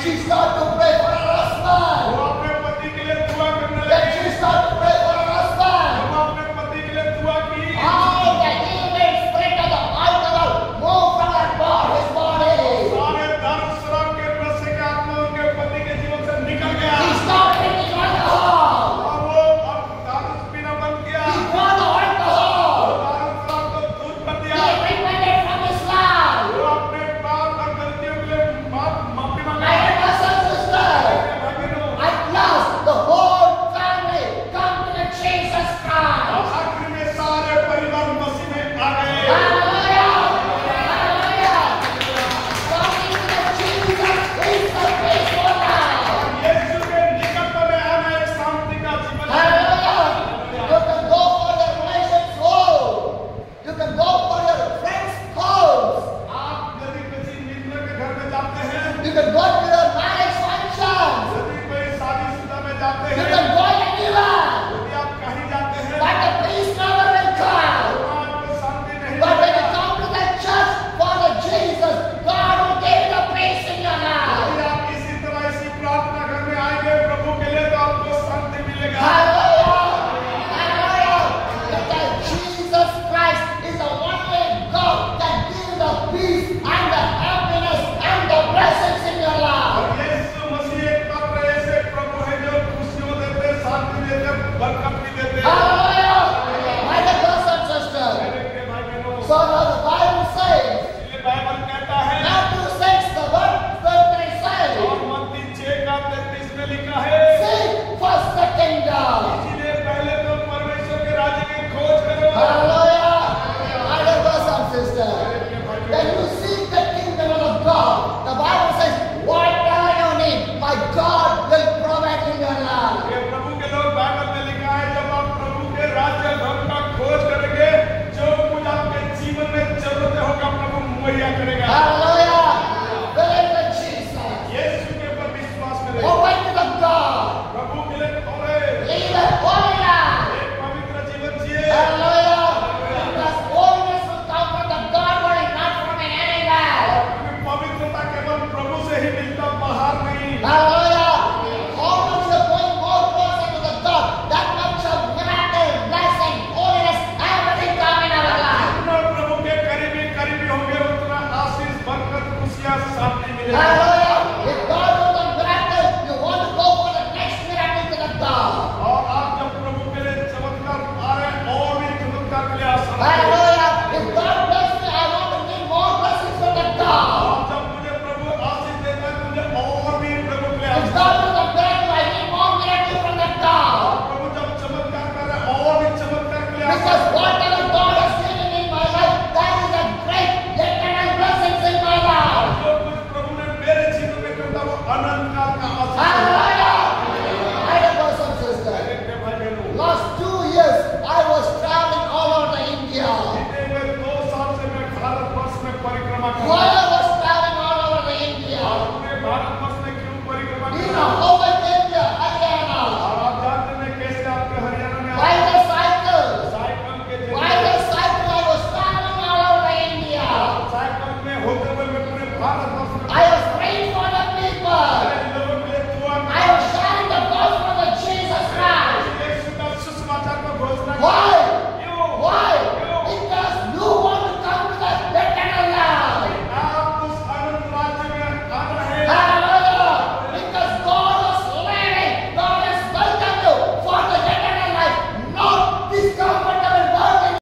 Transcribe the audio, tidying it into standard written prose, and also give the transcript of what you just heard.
She started to pray for her husband. वो अपने पति के लिए दुआ करने Then लगी। she started to pray for her husband. वो अपने पति के लिए दुआ की। All the evil spirit of the alcohol moved from her body, his body. सारे दारू शराब के नशे के आत्मा उनके पति के जीवन से निकल गया। He stopped drinking alcohol. और वो अब दारू पीना बंद किया। He brought the alcohol. दारू शराब को दूर कर He दिया। repented from his life. वो अपने पाप और गलतियों के लिए माफी My मांगा। brothers and sisters, at last the whole family come to the Jesus Christ. आखिर में सारे परिवार मसीह में आ गए। Hallelujah! Hallelujah! Coming to the Jesus is the peaceful life. यीशु के निकट में आना एक शांति का जीवन है। Hallelujah! You can go for your relation's home. You can go for your friend's house. आप यदि किसी मित्र के घर में जाते हैं, You can go to your marriage functions. यदि कोई शादीशुदा में जाते You हैं, can go anywhere. यदि आप कहीं जाते हैं, But the peace never will come. वहाँ आपको शांति नहीं But when you मिलेगा। come to the church for the Jesus, God will give you the peace in your life. यदि आप इसी तरह इसी प्रार्थना घर में आएंगे प्रभु के लिए तो आपको शांति मिलेगा। Hallelujah! Hallelujah! Because Jesus Christ is the only God that gives the peace and the happiness and the blessings in your life. और यीशु मसीह एकमात्र ऐसे प्रभु है जो खुशियों देते, शांति देते, बरकत भी देते। Hallelujah! My dear brothers and sisters, मेरे भाई बहनों, so now the Bible says, इसलिए बाइबल कहता है Matthew 6, the word 33 says, और मत्ती 6:33 में लिखा है, seek first the kingdom. इसीलिए पहले तो परमेश्वर के राज्य की खोज करो। Hallelujah! My dear brothers and sisters, when you seek the kingdom of God, the Bible says, whatever you need, my God will provide in your life. ये प्रभु के लोग बाइबल में लिखा है जब आप प्रभु के राज्य धर्म का खोज करेंगे जो कुछ आपके जीवन में जरूरत होगा प्रभु मुहैया करेगा। Hallelujah! Believe in Jesus. यीशु के ऊपर विश्वास करें। Open to the God. प्रभु के लिए खोले, Live a holy life. एक पवित्र जीवन जिए। Hallelujah! Because holiness will come from the God body, not from anywhere. क्योंकि पवित्रता केवल प्रभु से ही मिलता, बाहर नहीं। Hallelujah! How much you're going more closer to the God, that much of miracle, blessing, holiness, everything come in our life. जितना प्रभु के करीबी होंगे उतना आशीष, बरकत, खुशियां, शांति मिलेगी। Hallelujah! If God does the miracle, you want to go for the next miracle to the God. और आप जब प्रभु के लिए चमत्कार आ रहे हैं और भी चमत्कार के लिए आसान है। Hallelujah! If God bless me, I want to need more blessings from the God. और जब मुझे प्रभु आशीष देता है मुझे और भी प्रभु के लिए If Ashish God does the miracle, I need more miracle from the God. प्रभु जब चमत्कार कर रहे हैं और भी चमत्कार के लिए Because Ashish. whatever God has given in my life, that is a great eternal blessings in my life. जो कुछ प्रभु ने मेरे जीवन में करता वो अनंत काल का आशीष है। Hallelujah! My dear brothers and sisters, मेरे भाई बहनों, last 2 years I was traveling all over the India. बीते हुए 2 साल से मैं भारतवर्ष में परिक्रमा कर Why रहा I was traveling all over the India? हूँ। पूरे भारतवर्ष में क्यों परिक्रमा कर In रहा a हूँ?